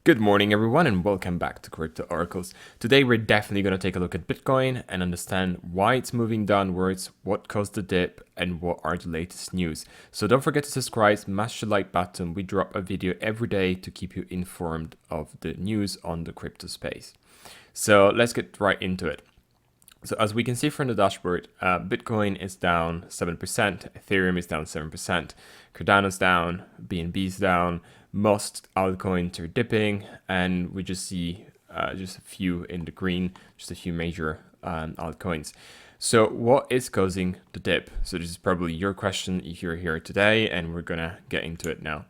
Good morning, everyone, and welcome back to Crypto Oracles. Today, we're definitely going to take a look at Bitcoin and understand why it's moving downwards, what caused the dip, and what are the latest news. So don't forget to subscribe, smash the like button. We drop a video every day to keep you informed of the news on the crypto space. So let's get right into it. So as we can see from the dashboard, Bitcoin is down 7%, Ethereum is down 7%, Cardano's down, BNB is down, most altcoins are dipping, and we just see just a few in the green, just a few major altcoins. So what is causing the dip? So this is probably your question if you're here today, and we're gonna get into it now.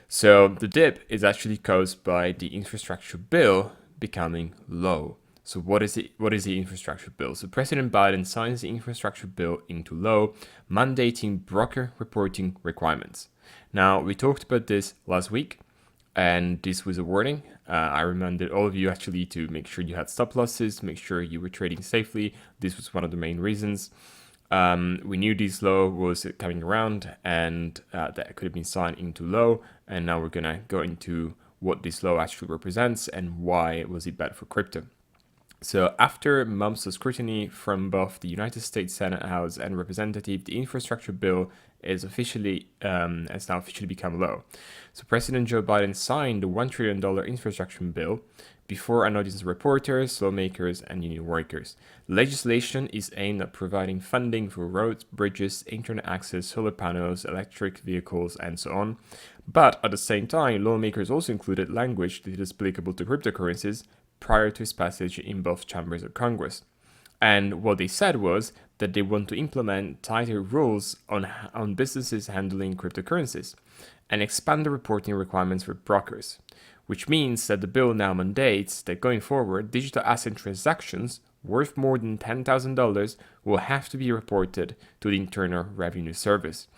So the dip is actually caused by the infrastructure bill becoming low. So what is the infrastructure bill? So President Biden signs the infrastructure bill into law, mandating broker reporting requirements. Now, we talked about this last week, and this was a warning. I reminded all of you actually to make sure you had stop losses, make sure you were trading safely. This was one of the main reasons. We knew this law was coming around, and that could have been signed into law. And now we're gonna go into what this law actually represents and why was it bad for crypto. So after months of scrutiny from both the United States Senate House and Representative, the infrastructure bill is has now officially become law. So President Joe Biden signed the $1 trillion infrastructure bill before an audience of reporters, lawmakers, and union workers. The legislation is aimed at providing funding for roads, bridges, internet access, solar panels, electric vehicles, and so on. But at the same time, lawmakers also included language that is applicable to cryptocurrencies prior to its passage in both chambers of Congress. And what they said was that they want to implement tighter rules on businesses handling cryptocurrencies and expand the reporting requirements for brokers, which means that the bill now mandates that going forward, digital asset transactions worth more than $10,000 will have to be reported to the Internal Revenue Service.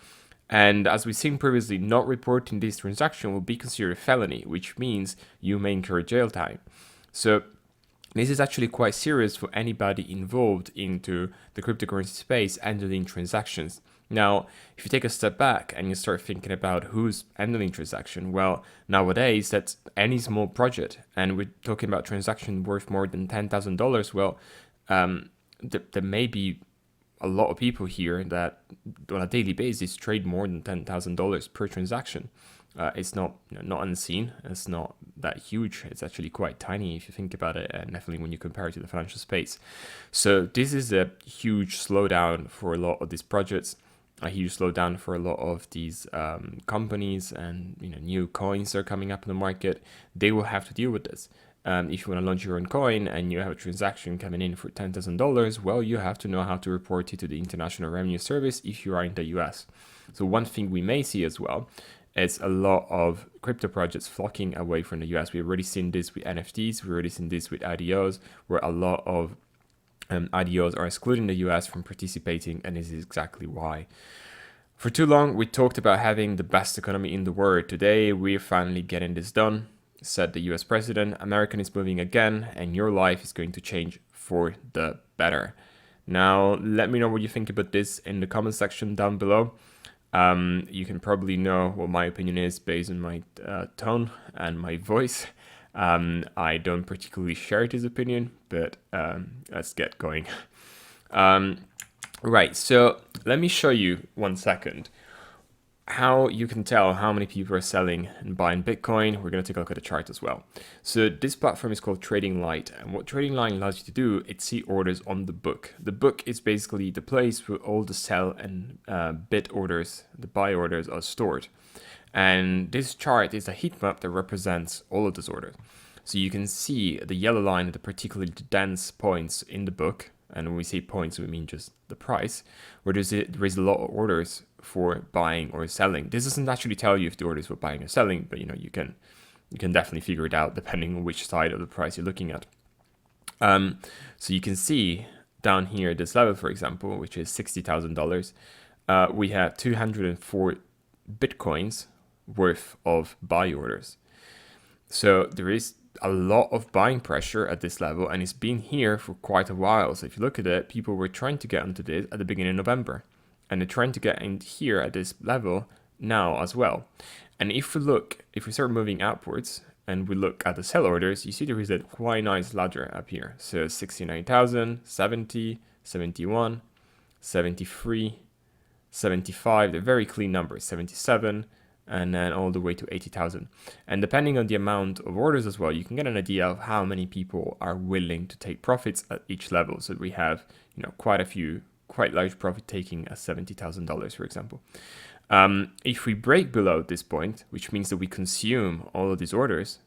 And as we've seen previously, not reporting this transaction will be considered a felony, which means you may incur jail time. So this is actually quite serious for anybody involved into the cryptocurrency space handling transactions. Now, if you take a step back and you start thinking about who's handling transaction, well, nowadays that's any small project, and we're talking about transaction worth more than $10,000. Well, there may be a lot of people here that on a daily basis trade more than $10,000 per transaction. It's not unseen. It's not that huge. It's actually quite tiny if you think about it, and definitely when you compare it to the financial space. So this is a huge slowdown for a lot of these projects, a huge slowdown for a lot of these companies, and new coins are coming up in the market. They will have to deal with this. If you want to launch your own coin and you have a transaction coming in for $10,000, well, you have to know how to report it to the International Revenue Service if you are in the US. So one thing we may see as well is a lot of crypto projects flocking away from the US. We've already seen this with NFTs. We've already seen this with IDOs, where a lot of IDOs are excluding the US from participating, and this is exactly why. For too long, we talked about having the best economy in the world. Today, we're finally getting this done, said the US president. America is moving again, and your life is going to change for the better. Now, let me know what you think about this in the comment section down below. You can probably know what my opinion is based on my tone and my voice. I don't particularly share this opinion, but let's get going. Right, so let me show you 1 second how you can tell how many people are selling and buying Bitcoin. We're going to take a look at the chart as well. So this platform is called Trading Light, and what Trading Light allows you to do is see orders on the book. The book is basically the place where all the sell and bid orders, the buy orders, are stored. And this chart is a heat map that represents all of those orders. So you can see the yellow line at the particularly dense points in the book. And when we say points, we mean just the price, where there is a lot of orders for buying or selling. This doesn't actually tell you if the orders for buying or selling, but you can definitely figure it out depending on which side of the price you're looking at. So you can see down here this level, for example, which is $60,000. We have 204 Bitcoins worth of buy orders. So there is a lot of buying pressure at this level, and it's been here for quite a while. So if you look at it, people were trying to get into this at the beginning of November, and they're trying to get in here at this level now as well. And if we start moving upwards, and we look at the sell orders, you see there is a quite nice ladder up here. So 69,000, 70, 71, 73, 75, they're very clean numbers, 77, and then all the way to 80,000. And depending on the amount of orders as well, you can get an idea of how many people are willing to take profits at each level. So we have, quite a few, quite large profit taking at $70,000, for example. If we break below this point, which means that we consume all of these orders,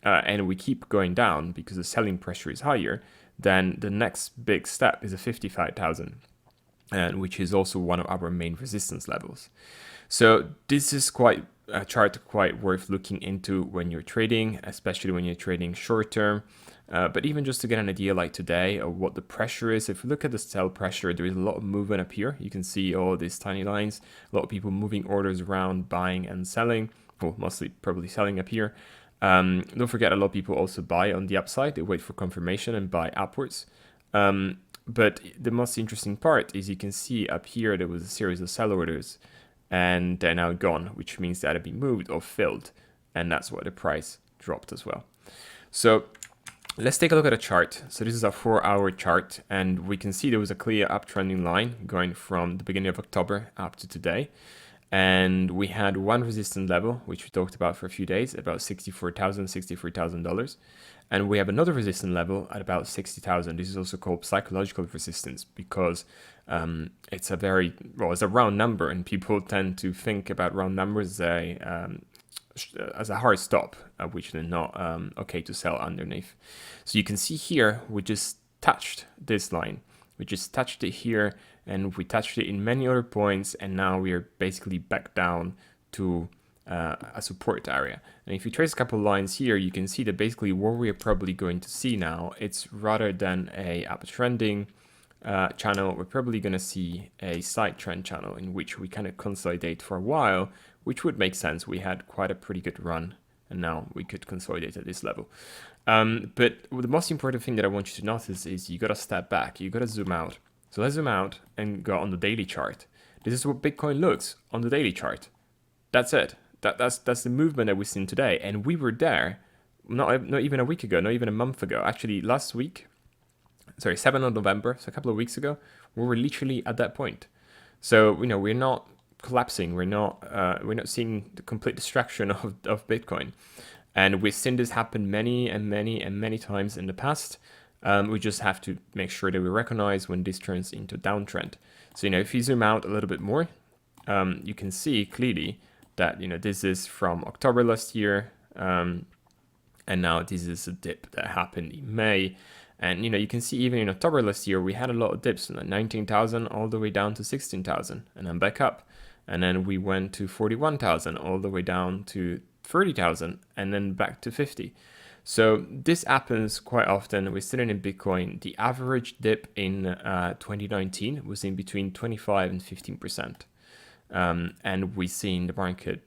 and we keep going down because the selling pressure is higher, then the next big step is a 55,000, and which is also one of our main resistance levels. So this is quite a chart quite worth looking into when you're trading, especially when you're trading short term. But even just to get an idea like today of what the pressure is, if you look at the sell pressure, there is a lot of movement up here. You can see all these tiny lines, a lot of people moving orders around, buying and selling, well, mostly probably selling up here. Don't forget, a lot of people also buy on the upside. They wait for confirmation and buy upwards. But the most interesting part is you can see up here there was a series of sell orders and they're now gone, which means that have been moved or filled, and that's why the price dropped as well. So let's take a look at a chart. So this is a 4-hour chart, and we can see there was a clear uptrending line going from the beginning of October up to today. And we had one resistance level, which we talked about for a few days, about $63,000. And we have another resistance level at about 60,000. This is also called psychological resistance because it's a round number, and people tend to think about round numbers as a hard stop, which they're not okay to sell underneath. So you can see here, we just touched this line. We just touched it here, and we touched it in many other points, and now we are basically back down to a support area. And if you trace a couple lines here, you can see that basically what we are probably going to see now, it's rather than a uptrending channel, we're probably going to see a side trend channel in which we kind of consolidate for a while, which would make sense. We had quite a pretty good run, and now we could consolidate at this level. But the most important thing that I want you to notice is you got to step back, you got to zoom out. So let's zoom out and go on the daily chart. This is what Bitcoin looks on the daily chart. That's it. That's the movement that we've seen today. And we were there not even a week ago, not even a month ago. Actually, 7th of November, so a couple of weeks ago, we were literally at that point. So, we're not collapsing. We're not seeing the complete destruction of Bitcoin. And we've seen this happen many times in the past. We just have to make sure that we recognize when this turns into a downtrend. So, if you zoom out a little bit more, you can see clearly that, this is from October last year. And now this is a dip that happened in May. And, you can see even in October last year, we had a lot of dips, like 19,000 all the way down to 16,000 and then back up. And then we went to 41,000 all the way down to 30,000 and then back to 50. So this happens quite often. We're still in Bitcoin. The average dip in 2019 was in between 25 and 15%. And we've seen the market,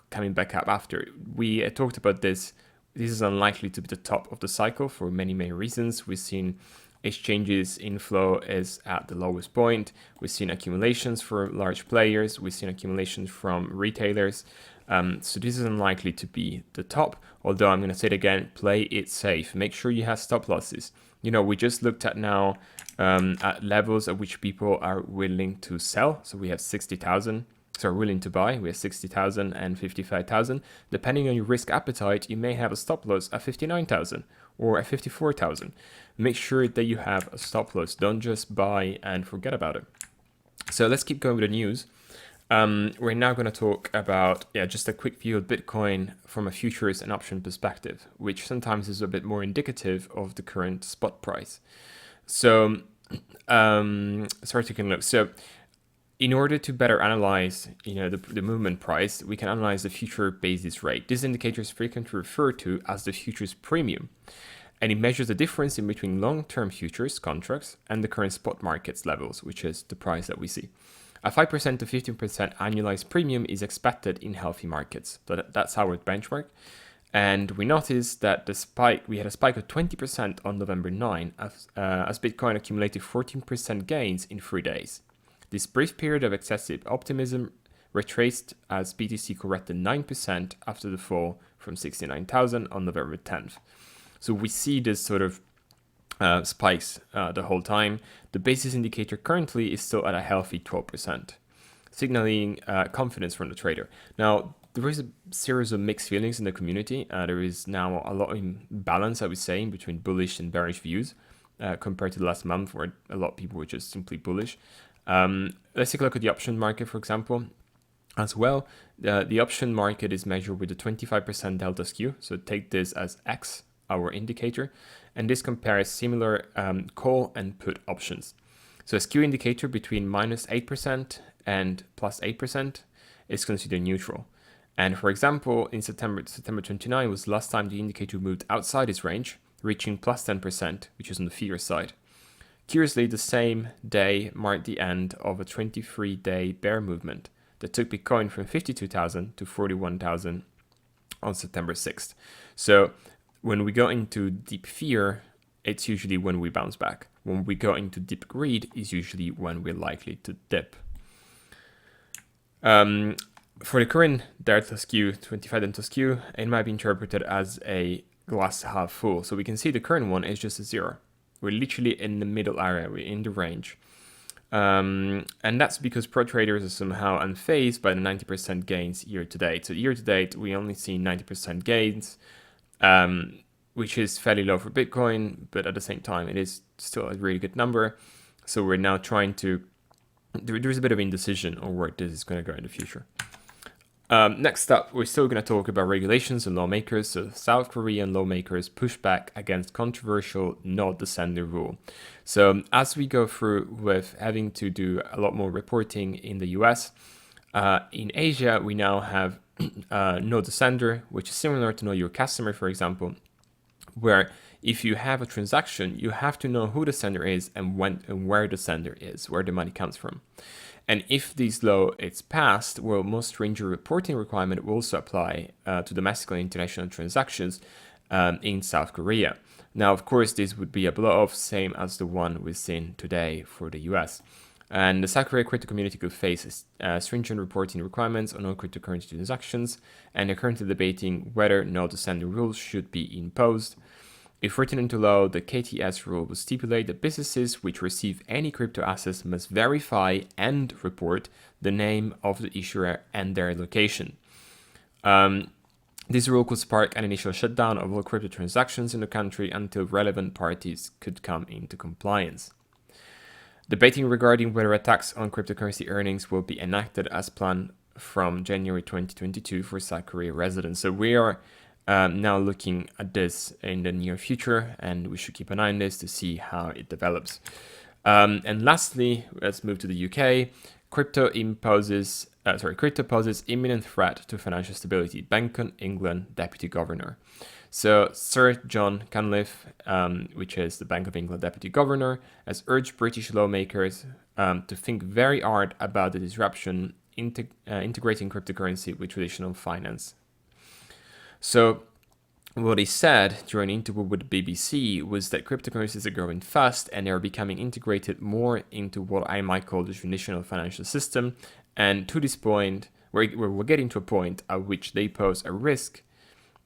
coming back up after. We talked about this. This is unlikely to be the top of the cycle for many reasons. We've seen exchanges inflow is at the lowest point. We've seen accumulations for large players. We've seen accumulations from retailers. So this is unlikely to be the top, although I'm going to say it again, play it safe. Make sure you have stop losses. We just looked at now at levels at which people are willing to sell. So we have 60,000. So willing to buy, we have 60,000 and 55,000. Depending on your risk appetite, you may have a stop loss at 59,000 or at 54,000. Make sure that you have a stop loss. Don't just buy and forget about it. So let's keep going with the news. We're now going to talk about, just a quick view of Bitcoin from a futures and option perspective, which sometimes is a bit more indicative of the current spot price. So, sorry, taking a look. So, in order to better analyze, the movement price, we can analyze the future basis rate. This indicator is frequently referred to as the futures premium, and it measures the difference in between long-term futures contracts and the current spot markets levels, which is the price that we see. A 5% to 15% annualized premium is expected in healthy markets. So that's our benchmark. And we noticed that we had a spike of 20% on November 9 as Bitcoin accumulated 14% gains in 3 days. This brief period of excessive optimism retraced as BTC corrected 9% after the fall from 69,000 on November 10th. So we see this sort of spikes the whole time. The basis indicator currently is still at a healthy 12%, signaling confidence from the trader. Now, there is a series of mixed feelings in the community. There is now a lot of imbalance, I would say, between bullish and bearish views compared to the last month, where a lot of people were just simply bullish. Let's take a look at the option market, for example, as well. The option market is measured with a 25% delta skew. So take this as X, our indicator, and this compares similar call and put options. So a skew indicator between -8% and +8% is considered neutral. And for example, in September 29 was the last time the indicator moved outside its range, reaching +10%, which is on the fear side. Curiously, the same day marked the end of a 23-day bear movement that took Bitcoin from 52,000 to 41,000 on September 6th. So when we go into deep fear, it's usually when we bounce back. When we go into deep greed is usually when we're likely to dip. For the current delta skew, 25 delta skew, it might be interpreted as a glass half full. So we can see the current one is just a 0. We're literally in the middle area, we're in the range. And that's because pro traders are somehow unfazed by the 90% gains year to date. So year to date, we only see 90% gains, which is fairly low for Bitcoin, but at the same time, it is still a really good number. So we're now trying to, there's a bit of indecision on where this is going to go in the future. Next up, we're still going to talk about regulations and lawmakers. So South Korean lawmakers push back against controversial not descending rule. So as we go through with having to do a lot more reporting in the US, in Asia, we now have no descender, which is similar to know your customer, for example, where if you have a transaction, you have to know who the sender is and when and where the sender is, where the money comes from. And if this law is passed, well, most stringent reporting requirement will also apply to domestic and international transactions in South Korea. Now, of course, this would be a blow-off, same as the one we've seen today for the US. And the South Korea crypto community could face stringent reporting requirements on all cryptocurrency transactions, and they're currently debating whether no descending rules should be imposed. If written into law, the KTS rule will stipulate that businesses which receive any crypto assets must verify and report the name of the issuer and their location. This rule could spark an initial shutdown of all crypto transactions in the country until relevant parties could come into compliance. Debating regarding whether a tax on cryptocurrency earnings will be enacted as planned from January 2022 for South Korea residents. So we are now looking at this in the near future, and we should keep an eye on this to see how it develops. And lastly, let's move to the UK. Crypto poses imminent threat to financial stability. Bank of England Deputy Governor. So Sir John Cunliffe, which is the Bank of England Deputy Governor, has urged British lawmakers to think very hard about the disruption integrating cryptocurrency with traditional finance. So what he said during an interview with the BBC was that cryptocurrencies are growing fast and they are becoming integrated more into what I might call the traditional financial system. And to this point, we're getting to a point at which they pose a risk,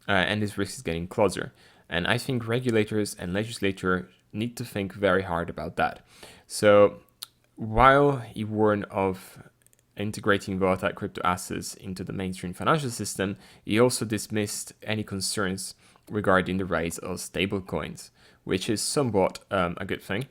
and this risk is getting closer. And I think regulators and legislators need to think very hard about that. So while he warned of integrating volatile crypto assets into the mainstream financial system, he also dismissed any concerns regarding the rise of stablecoins, which is somewhat a good thing.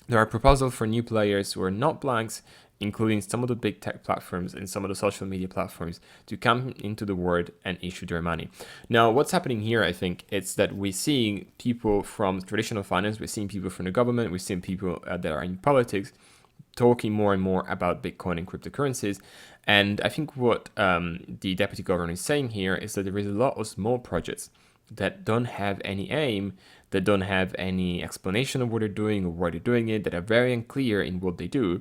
There are proposals for new players who are not banks, including some of the big tech platforms and some of the social media platforms, to come into the world and issue their money. Now, what's happening here, I think, it's that we're seeing people from traditional finance, we're seeing people from the government, we're seeing people that are in politics, talking more and more about Bitcoin and cryptocurrencies. And I think what the deputy governor is saying here is that there is a lot of small projects that don't have any aim, that don't have any explanation of what they're doing or why they're doing it, that are very unclear in what they do,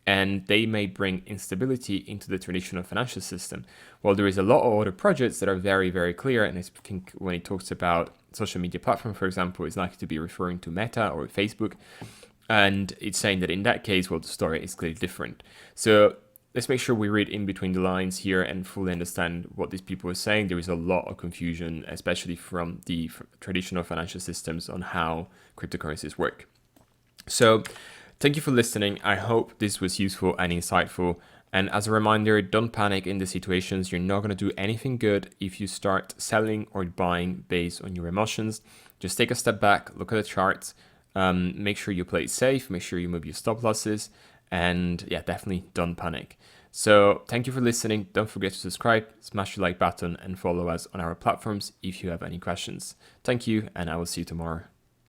and they may bring instability into the traditional financial system. While there is a lot of other projects that are very, very clear, and I think when it talks about social media platform, for example, it's likely to be referring to Meta or Facebook. And it's saying that in that case, well, the story is clearly different. So let's make sure we read in between the lines here and fully understand what these people are saying. There is a lot of confusion, especially from the traditional financial systems, on how cryptocurrencies work. So thank you for listening. I hope this was useful and insightful. And as a reminder, don't panic in the situations. You're not going to do anything good if you start selling or buying based on your emotions. Just take a step back, look at the charts, make sure you play it safe, make sure you move your stop losses, and yeah, definitely don't panic. So thank you for listening. Don't forget to subscribe, smash the like button, and follow us on our platforms if you have any questions. Thank you, and I will see you tomorrow.